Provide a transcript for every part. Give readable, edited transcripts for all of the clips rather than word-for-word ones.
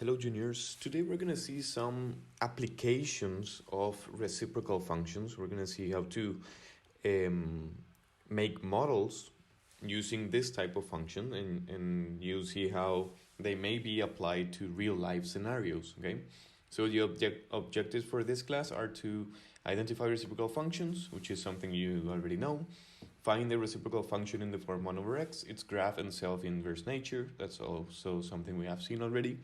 Hello juniors, today we're going to see some applications of reciprocal functions. We're going to see how to make models using this type of function and you'll see how they may be applied to real life scenarios, okay? So the objectives for this class are to identify reciprocal functions, which is something you already know. Find the reciprocal function in the form 1 over x, its graph and self-inverse nature. That's also something we have seen already.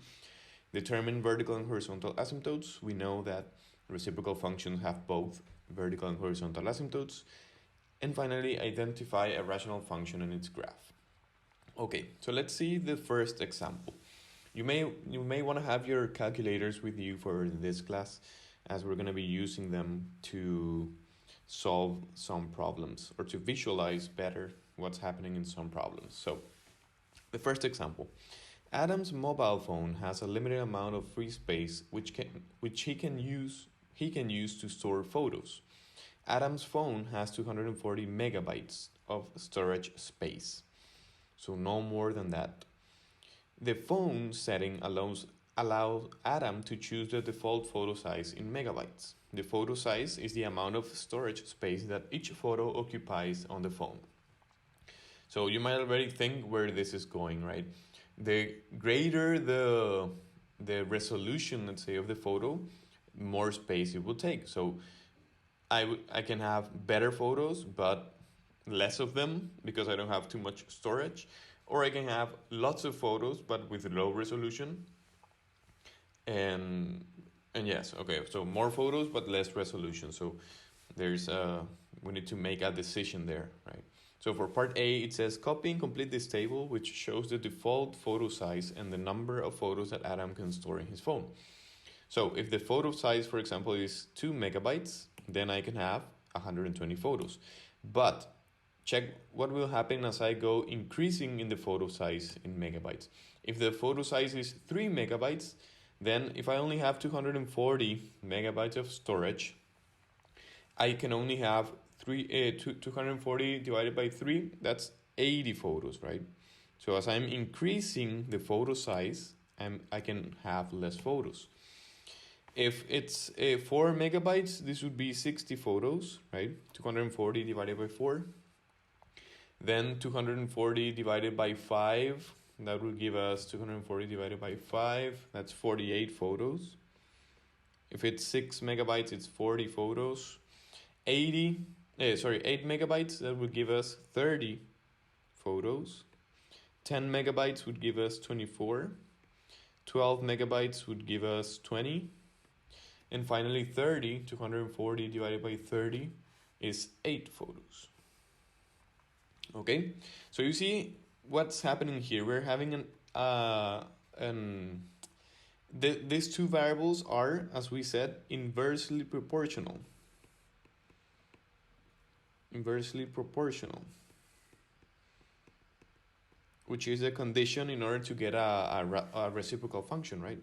Determine vertical and horizontal asymptotes. We know that reciprocal functions have both vertical and horizontal asymptotes. And finally, identify a rational function and its graph. Okay, so let's see the first example. You may want to have your calculators with you for this class, as we're going to be using them to solve some problems or to visualize better what's happening in some problems. So the first example. Adam's mobile phone has a limited amount of free space which he can use to store photos. Adam's phone has 240 megabytes of storage space, so no more than that. The phone setting allows Adam to choose the default photo size in megabytes. The photo size is the amount of storage space that each photo occupies on the phone. So you might already think where this is going, right? The greater the resolution, let's say, of the photo, more space it will take. So I can have better photos, but less of them because I don't have too much storage. Or I can have lots of photos, but with low resolution. And yes, okay, so more photos, but less resolution. So there's we need to make a decision there, right? So for part A, it says copy and complete this table, which shows the default photo size and the number of photos that Adam can store in his phone. So if the photo size, for example, is 2 megabytes, then I can have 120 photos. But check what will happen as I go increasing in the photo size in megabytes. If the photo size is 3 megabytes, then if I only have 240 megabytes of storage, I can only have 240 divided by 3, that's 80 photos, right? So as I'm increasing the photo size, I can have less photos. If it's 4 megabytes, this would be 60 photos, right? 240 divided by 4. Then 240 divided by 5, that will give us 240 divided by 5, that's 48 photos. If it's 6 megabytes, it's 40 photos. 8 megabytes, that would give us 30 photos. 10 megabytes would give us 24. 12 megabytes would give us 20. And finally 240 divided by 30 is 8 photos. Okay, so you see what's happening here. We're having these two variables are, as we said, inversely proportional. Inversely proportional, which is a condition in order to get a reciprocal function, right?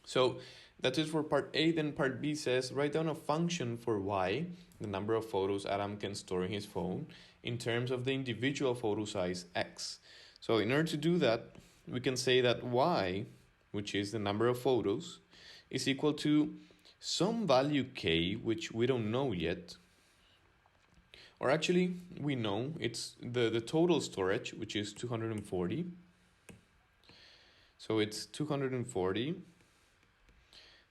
So that is for part A. Then part B says write down a function for y, the number of photos Adam can store in his phone, in terms of the individual photo size x. So in order to do that, we can say that y, which is the number of photos, is equal to some value k, which we don't know yet. Or actually, we know it's the total storage, which is 240. So it's 240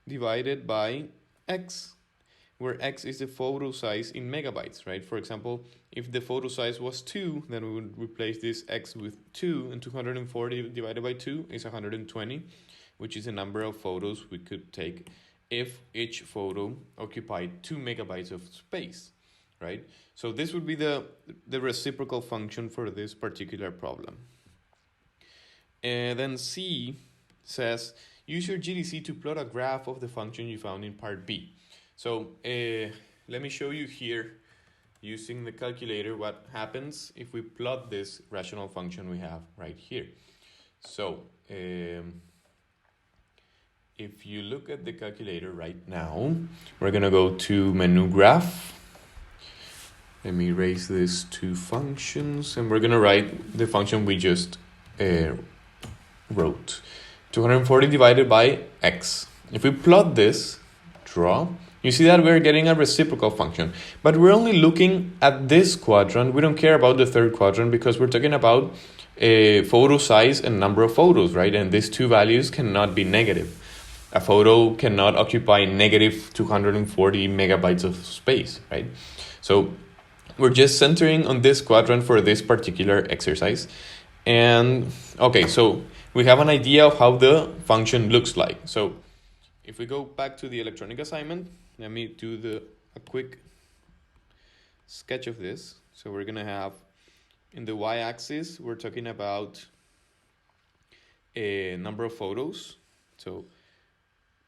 divided by x, where x is the photo size in megabytes, right? For example, if the photo size was 2, then we would replace this x with 2, and 240 divided by 2 is 120, which is the number of photos we could take if each photo occupied 2 megabytes of space. Right? So this would be the reciprocal function for this particular problem. And then C says, use your GDC to plot a graph of the function you found in part B. So let me show you here, using the calculator, what happens if we plot this rational function we have right here. So if you look at the calculator right now, we're going to go to menu graph. Let me erase these two functions, and we're going to write the function we just wrote. 240 divided by x. If we plot this, draw, you see that we're getting a reciprocal function. But we're only looking at this quadrant. We don't care about the third quadrant because we're talking about photo size and number of photos, right? And these two values cannot be negative. A photo cannot occupy negative 240 megabytes of space, right? So we're just centering on this quadrant for this particular exercise. And okay, so we have an idea of how the function looks like. So if we go back to the electronic assignment, let me do a quick sketch of this. So we're gonna have in the y-axis, we're talking about a number of photos. So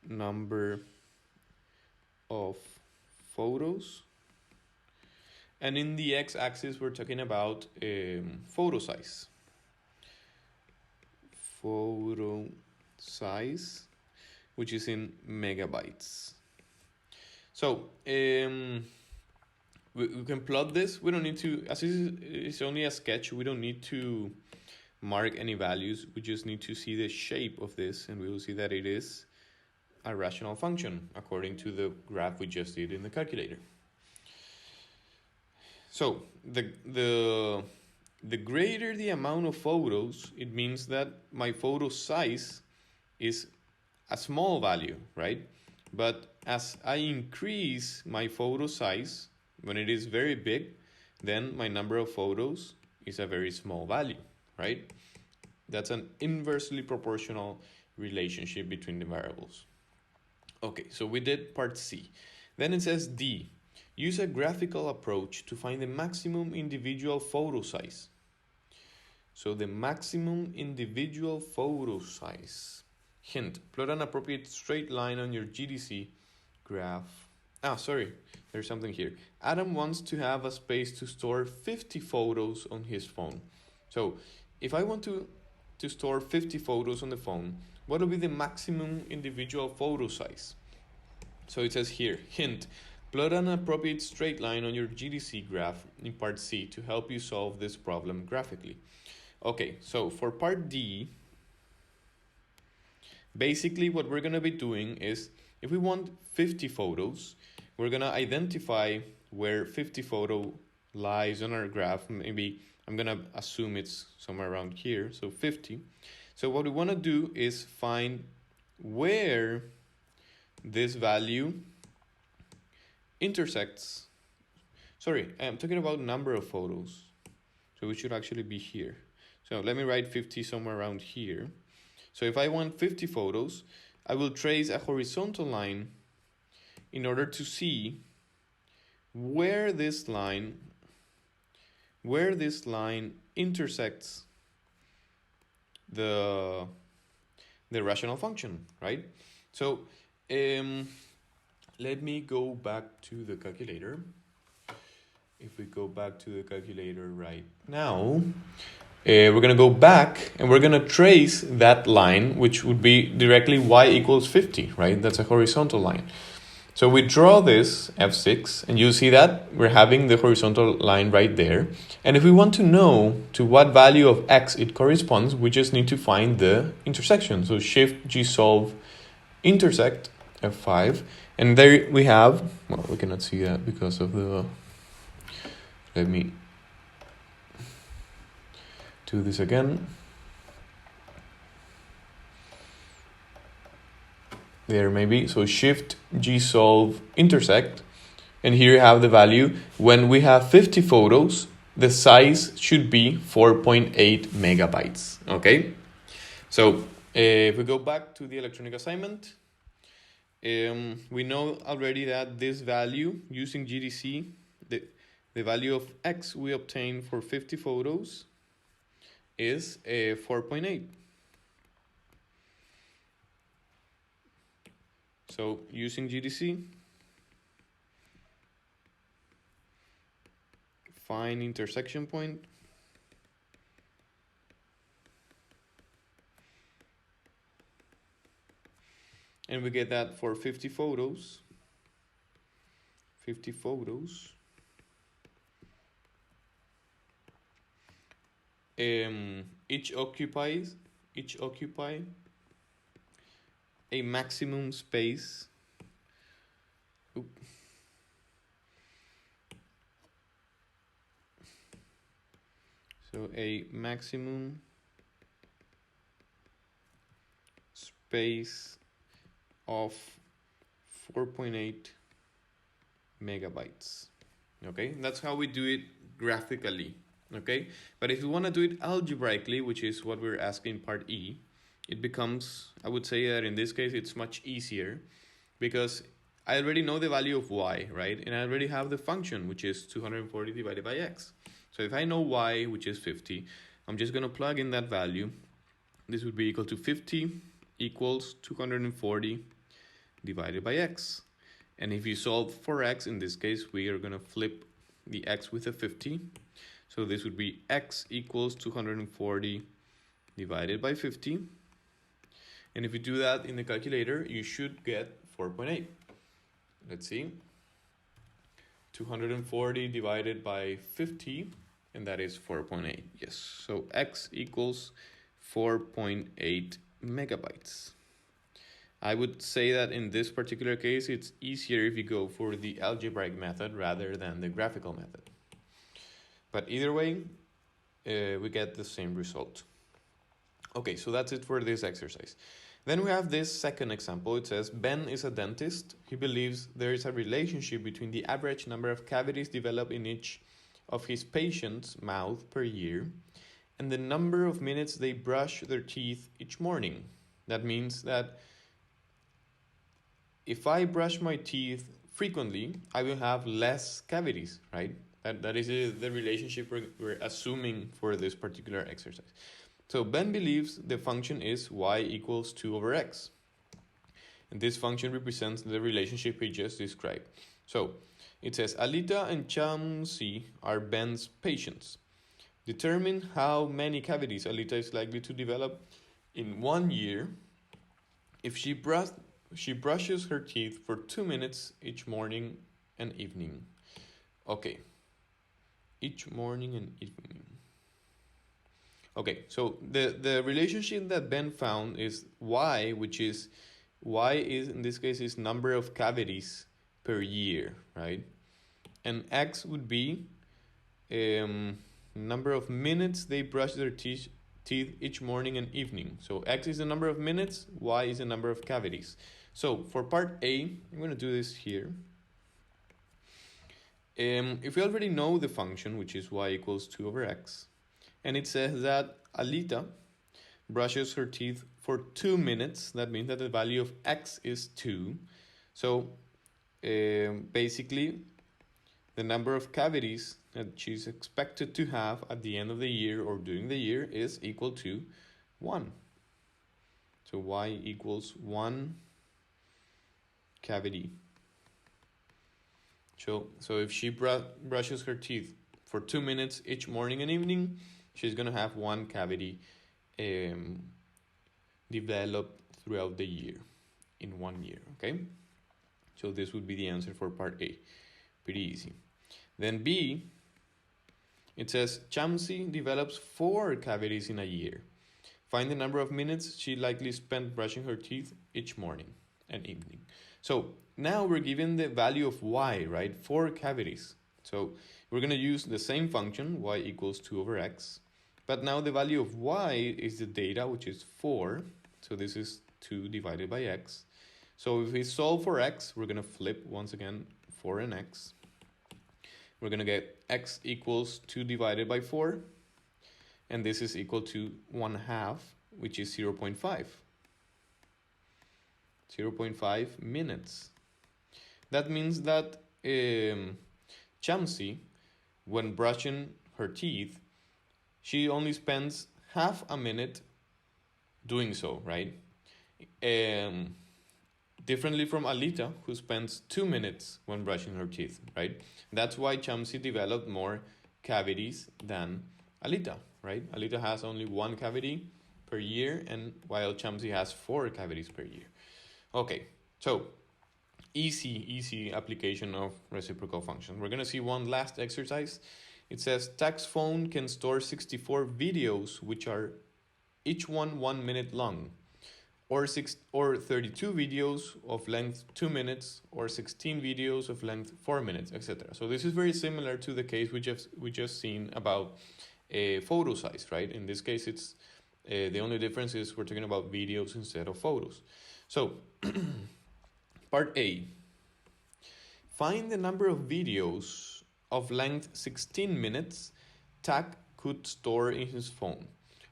number of photos. And in the x-axis, we're talking about photo size. Photo size, which is in megabytes. So we can plot this. We don't need to, as it's only a sketch, we don't need to mark any values. We just need to see the shape of this, and we will see that it is a rational function according to the graph we just did in the calculator. So the greater the amount of photos, it means that my photo size is a small value, right? But as I increase my photo size, when it is very big, then my number of photos is a very small value, right? That's an inversely proportional relationship between the variables. Okay, so we did part C. Then it says D. Use a graphical approach to find the maximum individual photo size. So the maximum individual photo size. Hint, plot an appropriate straight line on your GDC graph. Sorry, there's something here. Adam wants to have a space to store 50 photos on his phone. So if I want to store 50 photos on the phone, what will be the maximum individual photo size? So it says here, hint, plot an appropriate straight line on your GDC graph in part C to help you solve this problem graphically. Okay, so for part D, basically what we're going to be doing is, if we want 50 photos, we're going to identify where 50 photo lies on our graph. Maybe I'm going to assume it's somewhere around here, so 50. So what we want to do is find where this value intersects. Sorry, I'm talking about number of photos. So we should actually be here. So let me write 50 somewhere around here. So if I want 50 photos, I will trace a horizontal line in order to see where this line intersects the rational function, right? So let me go back to the calculator. If we go back to the calculator right now, we're going to go back and we're going to trace that line, which would be directly y equals 50, right? That's a horizontal line. So we draw this F6 and you see that we're having the horizontal line right there. And if we want to know to what value of x it corresponds, we just need to find the intersection. So shift G solve intersect F5. And there we have, well, we cannot see that because of the, let me do this again. There maybe, so shift G solve intersect, and here you have the value. When we have 50 photos, the size should be 4.8 megabytes, okay? So if we go back to the electronic assignment, we know already that this value, using GDC, the value of x we obtain for 50 photos is 4.8. So using GDC, find intersection point. And we get that for 50 photos. 50 photos. Each occupy a maximum space. So a maximum space of 4.8 megabytes. Okay, that's how we do it graphically. Okay, but if you want to do it algebraically, which is what we're asking part E, it becomes, I would say that in this case it's much easier, because I already know the value of y, right? And I already have the function, which is 240 divided by x. So if I know y, which is 50, I'm just going to plug in that value. This would be equal to 50 equals 240 divided by x. And if you solve for x, in this case, we are going to flip the x with a 50. So this would be x equals 240 divided by 50. And if you do that in the calculator, you should get 4.8. Let's see. 240 divided by 50, and that is 4.8. Yes, so x equals 4.8 megabytes. I would say that in this particular case, it's easier if you go for the algebraic method rather than the graphical method. But either way, we get the same result. Okay, so that's it for this exercise. Then we have this second example. It says, Ben is a dentist. He believes there is a relationship between the average number of cavities developed in each of his patients' mouth per year and the number of minutes they brush their teeth each morning. That means that if I brush my teeth frequently, I will have less cavities, right? That is the relationship we're assuming for this particular exercise. So Ben believes the function is y equals 2 over x. And this function represents the relationship he just described. So it says, Alita and Chamsi are Ben's patients. Determine how many cavities Alita is likely to develop in 1 year if she brushes her teeth for 2 minutes each morning and evening. Okay. Each morning and evening. Okay, so the relationship that Ben found is y, which is, y is, in this case, is number of cavities per year, right? And x would be number of minutes they brush their teeth each morning and evening. So x is the number of minutes, y is the number of cavities. So for part A, I'm going to do this here. If we already know the function, which is y equals 2 over x, and it says that Alita brushes her teeth for 2 minutes, that means that the value of x is 2. So basically, the number of cavities that she's expected to have at the end of the year or during the year is equal to 1. So y equals 1 cavity. So if she brushes her teeth for 2 minutes each morning and evening, she's going to have 1 cavity developed throughout the year, in 1 year, okay? So this would be the answer for part A. Pretty easy. Then B, it says, Chamsi develops 4 cavities in a year. Find the number of minutes she likely spent brushing her teeth each morning and evening. So now we're given the value of y, right? 4 cavities. So we're going to use the same function, y equals 2 over x. But now the value of y is the data, which is 4. So this is 2 divided by x. So if we solve for x, we're going to flip once again 4 and x. We're going to get x equals 2 divided by 4. And this is equal to 1/2, which is 0.5. 0.5 minutes. That means that Chamsi, when brushing her teeth, she only spends half a minute doing so, right? Differently from Alita, who spends 2 minutes when brushing her teeth, right? That's why Chamsi developed more cavities than Alita, right? Alita has only 1 cavity per year, and while Chamsi has 4 cavities per year. Okay, so easy application of reciprocal function. We're going to see one last exercise. It says tax phone can store 64 videos, which are each 1 minute long. or 32 videos of length 2 minutes, or 16 videos of length 4 minutes, etc. So this is very similar to the case we just seen about photo size, right? In this case, it's the only difference is we're talking about videos instead of photos. So part A, find the number of videos of length 16 minutes Tak could store in his phone.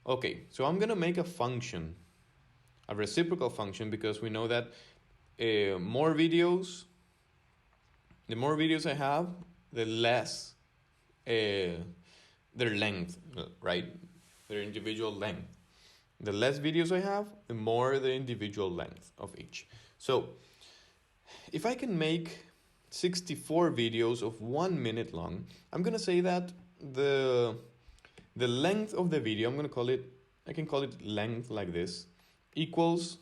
Okay, so I'm gonna make a function, a reciprocal function, because we know that the more videos I have, the less their length, right? Their individual length. The less videos I have, the more the individual length of each. So if I can make 64 videos of 1 minute long, I'm gonna say that the length of the video, I can call it length like this, equals,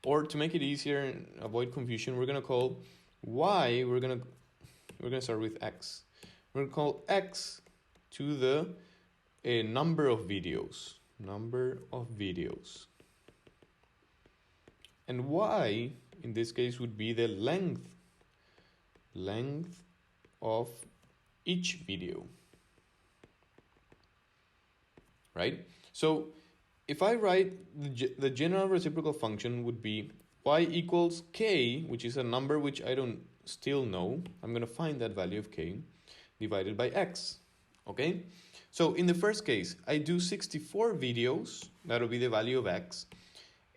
or to make it easier and avoid confusion, we're gonna call y, we're gonna start with x. We're gonna call x to the number of videos. And y, in this case, would be the length of each video, right? So if I write the general reciprocal function would be y equals k, which is a number which I don't still know. I'm going to find that value of k divided by x, okay? So in the first case, I do 64 videos, that'll be the value of x,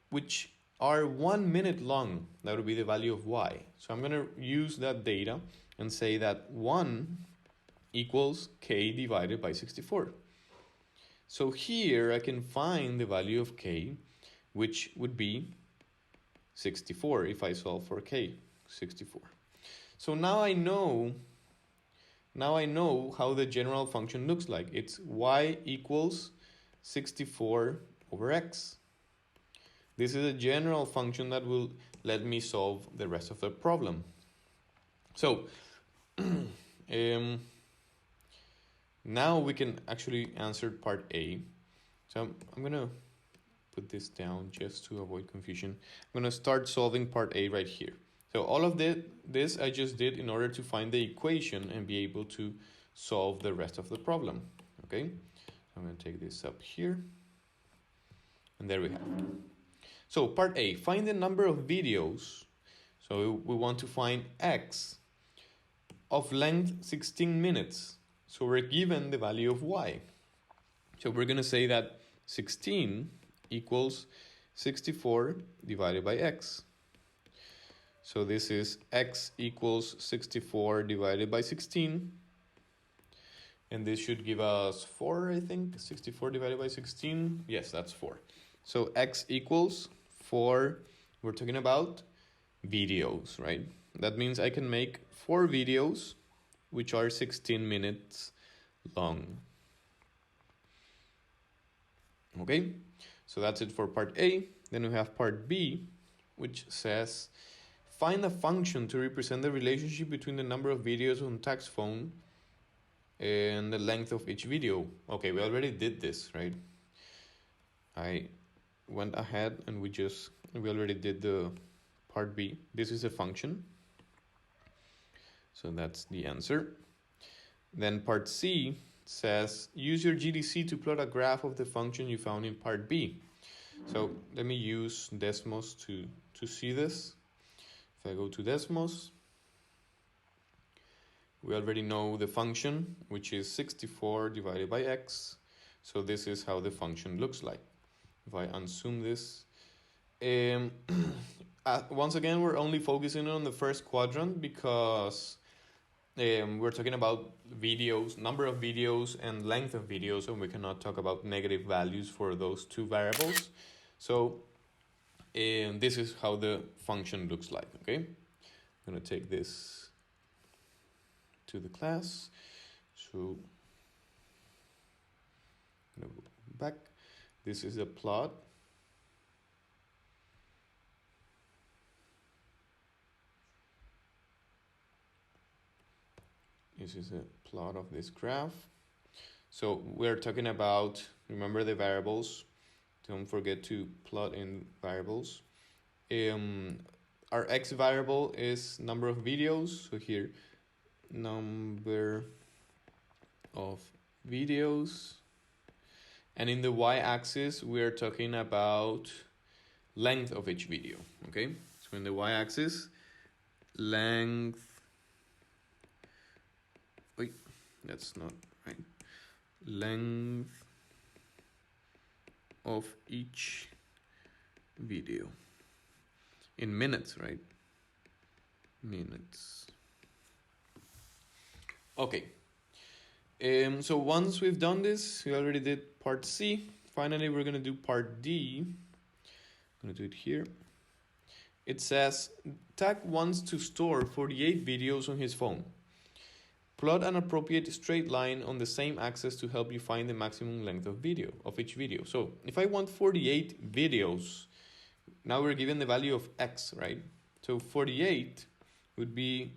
which are 1 minute long, that would be the value of y. So I'm going to use that data and say that 1 equals k divided by 64. So here I can find the value of k, which would be 64 if I solve for k, 64. So now I know how the general function looks like. It's y equals 64 over x. This is a general function that will let me solve the rest of the problem. So now we can actually answer part A. So I'm going to put this down just to avoid confusion. I'm going to start solving part A right here. So all of this I just did in order to find the equation and be able to solve the rest of the problem. Okay, I'm going to take this up here. And there we have it. So part A, find the number of videos. So we want to find x of length 16 minutes. So we're given the value of y. So we're going to say that 16 equals 64 divided by x. So this is x equals 64 divided by 16. And this should give us 4, I think. 64 divided by 16. Yes, that's 4. So x equals 4. We're talking about videos, right? That means I can make 4 videos which are 16 minutes long. Okay, so that's it for part A. Then we have part B, which says, find a function to represent the relationship between the number of videos on Tak's phone and the length of each video. Okay, we already did this, right? I went ahead and we already did the part B. This is a function. So that's the answer. Then part C says, use your GDC to plot a graph of the function you found in part B. So let me use Desmos to see this. If I go to Desmos, we already know the function, which is 64 divided by x. So this is how the function looks like. If I unzoom this, once again, we're only focusing on the first quadrant because we're talking about videos, number of videos and length of videos, and we cannot talk about negative values for those two variables. So this is how the function looks like, okay? I'm gonna take this to the class. So I'm gonna go back. This is a plot. This is a plot of this graph. So we're talking about, remember the variables, Don't forget to plot in variables. Our x variable is number of videos. So here, number of videos. And in the y-axis, we're talking about length of each video, okay? So in the y-axis, length, wait, that's not right. Length of each video in minutes, right? Minutes. Okay. So once we've done this, we already did part C. Finally, we're gonna do part D. I'm gonna do it here. It says, Tag wants to store 48 videos on his phone. Plot an appropriate straight line on the same axis to help you find the maximum length of each video. So if I want 48 videos, now we're given the value of x, right? So 48 would be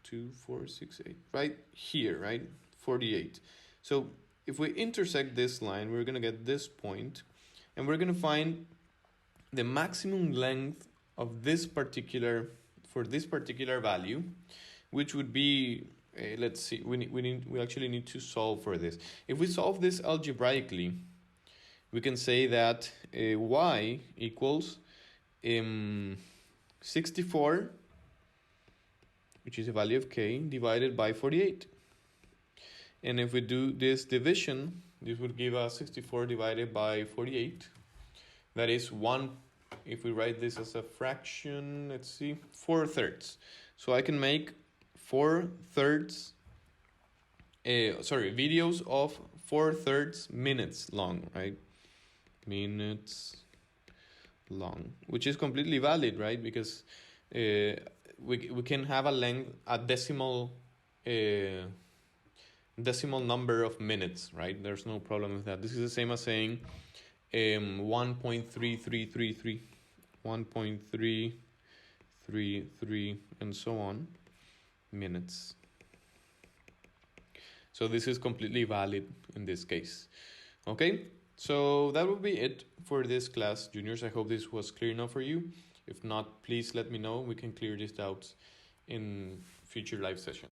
2, 4, 6, 8, right here, right? 48. So if we intersect this line, we're gonna get this point, and we're gonna find the maximum length of this particular value, which would be, let's see, we actually need to solve for this. If we solve this algebraically, we can say that y equals 64, which is a value of k, divided by 48. And if we do this division, this would give us 64 divided by 48. That is 1, if we write this as a fraction, let's see, 4/3. So I can make 4/3, videos of 4/3 minutes long, right? Minutes long, which is completely valid, right? Because we can have a decimal number of minutes, right? There's no problem with that. This is the same as saying 1.3333, 1.333, and so on minutes. So this is completely valid in this case. Okay, so that will be it for this class, juniors. I hope this was clear enough for you. If not, please let me know. We can clear these doubts in future live sessions.